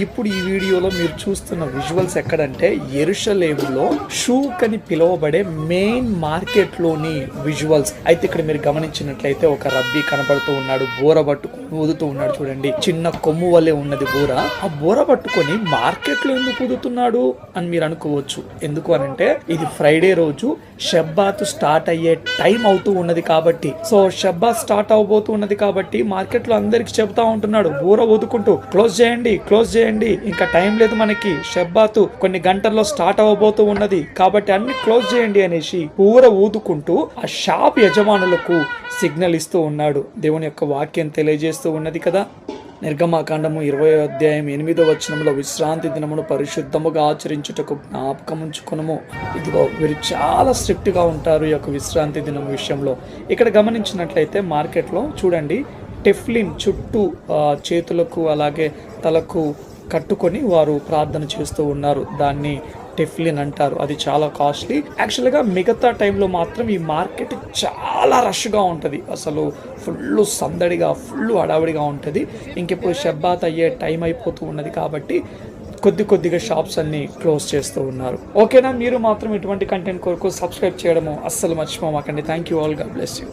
ఇప్పుడు ఈ వీడియోలో మీరు చూస్తున్న విజువల్స్ ఎక్కడంటే యెరూషలేములో షూక్ అని పిలువబడే మెయిన్ మార్కెట్ లోని విజువల్స్. అయితే ఇక్కడ మీరు గమనించినట్లయితే ఒక రబ్బీ కనబడుతూ ఉన్నాడు, బోర పట్టుకొని ఊదుతూ ఉన్నాడు. చూడండి, చిన్న కొమ్ము వల్లే ఉన్నది బోర. ఆ బోర పట్టుకొని మార్కెట్ లో ఎందుకు ఊదుతున్నాడు అని మీరు అనుకోవచ్చు. ఎందుకు అనంటే ఇది ఫ్రైడే రోజు షబ్బాత్ స్టార్ట్ అయ్యే టైం అవుతూ ఉన్నది కాబట్టి. సో షబ్బాత్ స్టార్ట్ అవబోతూ ఉన్నది కాబట్టి మార్కెట్ లో అందరికి చెప్తా ఉంటున్నాడు, బోర ఊదుకుంటూ క్లోజ్ చేయండి, క్లోజ్ చేయండి, ఇంకా టైం లేదు మనకి, షబ్బాత్ కొన్ని గంటల్లో స్టార్ట్ అవ్వబోతూ ఉన్నది కాబట్టి అన్ని క్లోజ్ చేయండి అనేసి బోర ఊదుకుంటూ ఆ షాప్ యజమానులకు సిగ్నల్ ఇస్తూ ఉన్నాడు. దేవుని యొక్క వాక్యం తెలియజేస్తూ ఉన్నది కదా. నిర్గమాకాండము 20 విశ్రాంతి దినమును పరిశుద్ధముగా ఆచరించుటకు జ్ఞాపకం ఉంచుకునము. ఇదిగో వీరు చాలా స్ట్రిక్ట్ గా ఉంటారు ఈ యొక్క విశ్రాంతి దినం విషయంలో. ఇక్కడ గమనించినట్లయితే మార్కెట్లో చూడండి, టెఫ్లిన్ చుట్టూ చేతులకు అలాగే తలకు కట్టుకొని వారు ప్రార్థన చేస్తూ ఉన్నారు. దాన్ని టెఫ్లిన్ అంటారు. అది చాలా కాస్ట్లీ. యాక్చువల్గా మిగతా టైంలో మాత్రం ఈ మార్కెట్ చాలా రష్గా ఉంటుంది, అసలు ఫుల్ సందడిగా ఫుల్ హడావిడిగా ఉంటుంది. ఇంకెప్పుడు షబ్బాత్ అయ్యే టైం అయిపోతూ ఉన్నది కాబట్టి కొద్దిగా షాప్స్ అన్ని క్లోజ్ చేస్తూ ఉన్నారు. ఓకేనా? మీరు మాత్రం ఇటువంటి కంటెంట్ కొరకు సబ్స్క్రైబ్ చేయడము అస్సలు మర్చిపోమాకండి. Thank you all, God bless you.